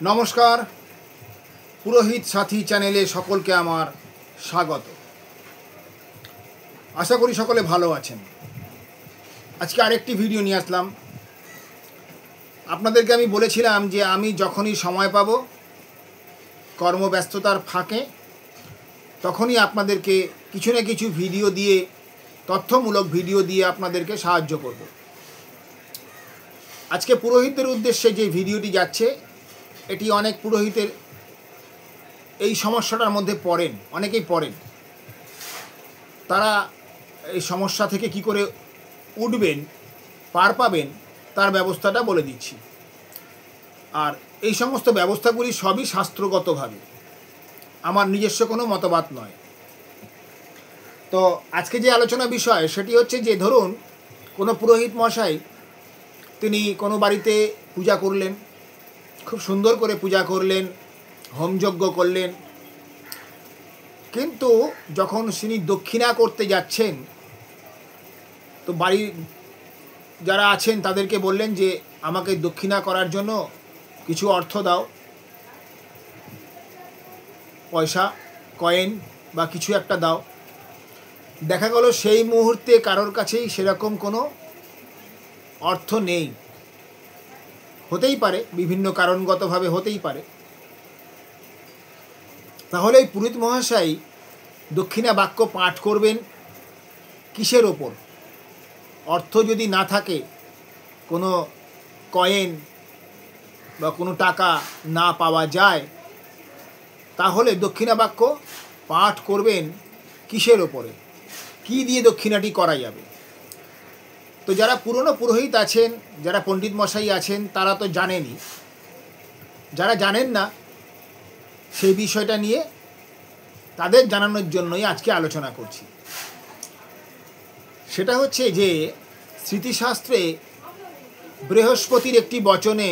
নমস্কার, পুরোহিত সাথী চ্যানেলে সকলকে আমার স্বাগত। আশা করি সকলে ভালো আছেন। আজকে আরেকটি ভিডিও নিয়ে আসলাম। আপনাদেরকে আমি বলেছিলাম যে আমি যখনই সময় পাব কর্মব্যস্ততার ফাঁকে তখনই আপনাদেরকে কিছু না কিছু ভিডিও দিয়ে, তথ্যমূলক ভিডিও দিয়ে আপনাদেরকে সাহায্য করব। আজকে পুরোহিতদের উদ্দেশ্যে যে ভিডিওটি যাচ্ছে, এটি অনেক পুরোহিতের এই সমস্যাটার মধ্যে পড়েন, অনেকেই পড়েন। তারা এই সমস্যা থেকে কি করে উঠবেন, পার পাবেন, তার ব্যবস্থাটা বলে দিচ্ছি। আর এই সমস্ত ব্যবস্থাগুলি সবই শাস্ত্রগতভাবে, আমার নিজস্ব কোনো মতবাদ নয়। তো আজকে যে আলোচনা বিষয় সেটি হচ্ছে যে, ধরুন কোনো পুরোহিত মশাই তিনি কোনো বাড়িতে পূজা করলেন, খুব সুন্দর করে পূজা করলেন, হোমযজ্ঞ করলেন, কিন্তু যখন তিনি দক্ষিণা করতে যাচ্ছেন তো বাড়ির যারা আছেন তাদেরকে বললেন যে আমাকে দক্ষিণা করার জন্য কিছু অর্থ দাও, পয়সা, কয়েন বা কিছু একটা দাও। দেখা গেল সেই মুহূর্তে কারোর কাছেই সেরকম কোনো অর্থ নেই। হতেই পারে, বিভিন্ন কারণগতভাবে হতেই পারে। তাহলে এই পুরোহিত মহাশয় দক্ষিণা বাক্য পাঠ করবেন কিসের ওপর? অর্থ যদি না থাকে, কোনো কয়েন বা কোনো টাকা না পাওয়া যায়, তাহলে দক্ষিণা বাক্য পাঠ করবেন কিসের ওপরে? কি দিয়ে দক্ষিণাটি করা যাবে? তো যারা পুরনো পুরোহিত আছেন, যারা পণ্ডিত মশাই আছেন, তারা তো জানেনই। যারা জানেন না সেই বিষয়টা নিয়ে তাদের জানানোর জন্যই আজকে আলোচনা করছি। সেটা হচ্ছে যে স্মৃতিশাস্ত্রে বৃহস্পতির একটি বচনে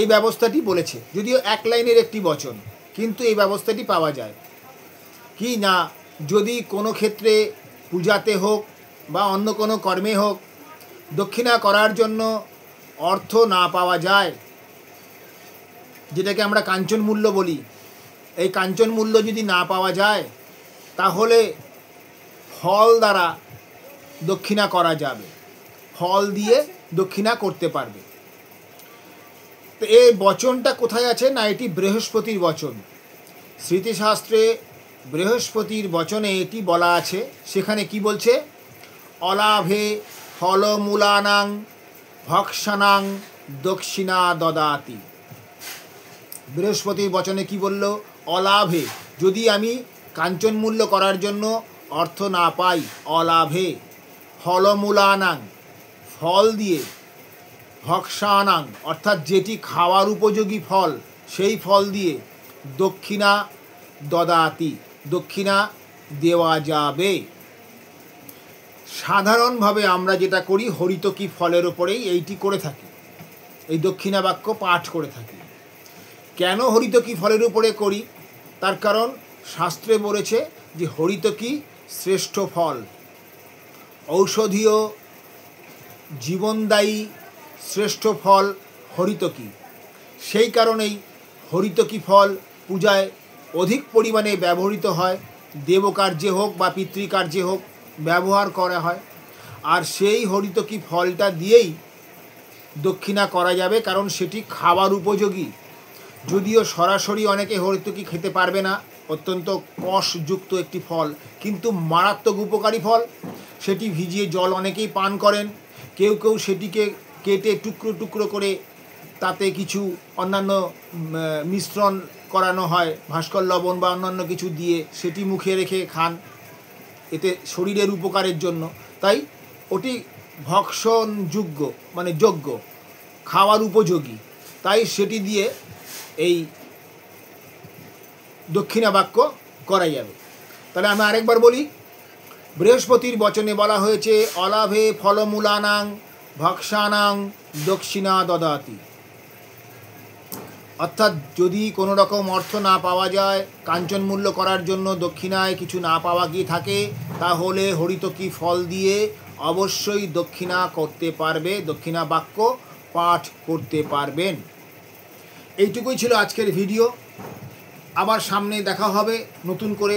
এই ব্যবস্থাটি বলেছে, যদিও এক লাইনের একটি বচন, কিন্তু এই ব্যবস্থাটি পাওয়া যায়। কি না, যদি কোনো ক্ষেত্রে পূজাতে হোক বা অন্য কোনো কর্মে হোক দক্ষিণা করার জন্য অর্থ না পাওয়া যায়, যেটাকে আমরা কাঞ্চন মূল্য বলি, এই কাঞ্চন মূল্য যদি না পাওয়া যায় তাহলে ফল দ্বারা দক্ষিণা করা যাবে, ফল দিয়ে দক্ষিণা করতে পারবে। তো এই বচনটা কোথায় আছে? না, এটি বৃহস্পতির বচন। স্মৃতিশাস্ত্রে বৃহস্পতির বচনে এটি বলা আছে। সেখানে কি বলছে? অলাভে ফলমূলানাং ভক্ষণাং দক্ষিণা দদাতি। বৃহস্পতির বচনে কি বলল? অলাভে, যদি আমি কাঞ্চন মূল্য করার জন্য অর্থ না পাই, অলাভে ফলমূলানাং, ফল দিয়ে, ভক্ষণাং অর্থাৎ যেটি খাওয়ার উপযোগী ফল, সেই ফল দিয়ে দক্ষিণা দদাতি, দক্ষিণা দেওয়া যাবে। সাধারণভাবে আমরা যেটা করি, হরিতকি ফলের ওপরেই এইটি করে থাকি, এই দক্ষিণা বাক্য পাঠ করে থাকি। কেন হরিতকি ফলের উপরে করি? তার কারণ শাস্ত্রে বলেছে যে হরিতকি শ্রেষ্ঠ ফল, ঔষধীয় জীবনদায়ী শ্রেষ্ঠ ফল হরিতকি। সেই কারণেই হরিতকি ফল পূজায় অধিক পরিমাণে ব্যবহৃত হয়, দেবকার্যে হোক বা পিতৃকার্যে হোক ব্যবহার করা হয়। আর সেই হরিতকি ফলটা দিয়েই দক্ষিণা করা যাবে, কারণ সেটি খাবার উপযোগী। যদিও সরাসরি অনেকে হরিতকি খেতে পারবে না, অত্যন্ত কষযুক্ত একটি ফল, কিন্তু মারাত্মক উপকারী ফল। সেটি ভিজিয়ে জল অনেকেই পান করেন, কেউ কেউ সেটিকে কেটে টুকরো টুকরো করে তাতে কিছু অন্যান্য মিশ্রণ করানো হয়, ভাস্কর লবণ বা অন্যান্য কিছু দিয়ে, সেটি মুখে রেখে খান, এতে শরীরের উপকারের জন্য। তাই ওটি ভক্ষণযোগ্য, মানে যোগ্য, খাওয়ার উপযোগী, তাই সেটি দিয়ে এই দক্ষিণা বাক্য করা যাবে। তাহলে আমি আরেকবার বলি, বৃহস্পতির বচনে বলা হয়েছে অলাভে ফলমূলানাং ভক্ষণাং দক্ষিণা দদাতি। অর্থাৎ যদি কোনো রকম অর্থ না পাওয়া যায়, কাঞ্চন মূল্য করার জন্য দক্ষিণায় কিছু না পাওয়া গিয়ে থাকে, তাহলে হরিতকি ফল দিয়ে অবশ্যই দক্ষিণা করতে পারবে, দক্ষিণা বাক্য পাঠ করতে পারবেন। এইটুকুই ছিল আজকের ভিডিও। আবার সামনে দেখা হবে নতুন করে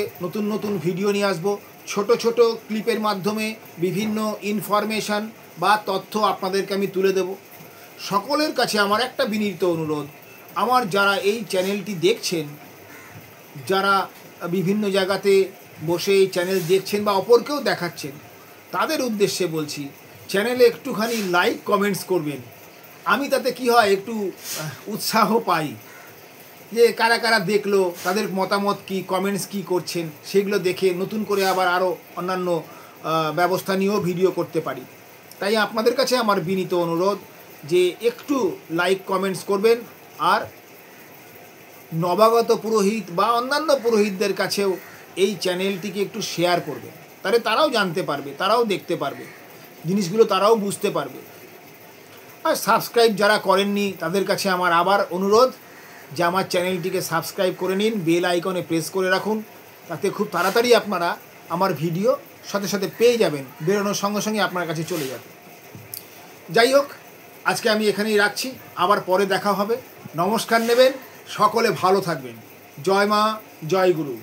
নতুন ভিডিও নিয়ে আসবো। ছোট ছোট ক্লিপের মাধ্যমে বিভিন্ন ইনফরমেশান বা তথ্য আপনাদেরকে আমি তুলে দেব। সকলের কাছে আমার একটা বিনীত অনুরোধ, আমার যারা এই চ্যানেলটি দেখছেন, যারা বিভিন্ন জায়গাতে বসে এই চ্যানেল দেখছেন বা অপরকেও দেখাচ্ছেন, তাদের উদ্দেশ্যে বলছি চ্যানেলে একটুখানি লাইক কমেন্টস করবেন। আমি তাতে কি হয় একটু উৎসাহ পাই যে কারা কারা দেখলো, তাদের মতামত কি, কমেন্টস কি করছেন, সেগুলো দেখে নতুন করে আবার আরও অন্যান্য ব্যবস্থা নিয়েও ভিডিও করতে পারি। তাই আপনাদের কাছে আমার বিনীত অনুরোধ যে একটু লাইক কমেন্টস করবেন, আর নবাগত পুরোহিত বা অন্যান্য পুরোহিতদের কাছেও এই চ্যানেলটিকে একটু শেয়ার করবেন। তাহলে তারাও জানতে পারবে, তারাও দেখতে পারবে জিনিসগুলো, তারাও বুঝতে পারবে। আর সাবস্ক্রাইব যারা করেননি তাদের কাছে আমার আবার অনুরোধ যে আমার চ্যানেলটিকে সাবস্ক্রাইব করে নিন, বেল আইকনে প্রেস করে রাখুন, তাতে খুব তাড়াতাড়ি আপনারা আমার ভিডিও সাথে সাথে পেয়ে যাবেন, বেরোনোর সঙ্গে সঙ্গে আপনার কাছে চলে যাবে। যাই হোক, আজকে আমি এখানেই রাখছি, আবার পরে দেখা হবে। নমস্কার নেবেন, সকলে ভালো থাকবেন। জয় মা, জয় গুরু।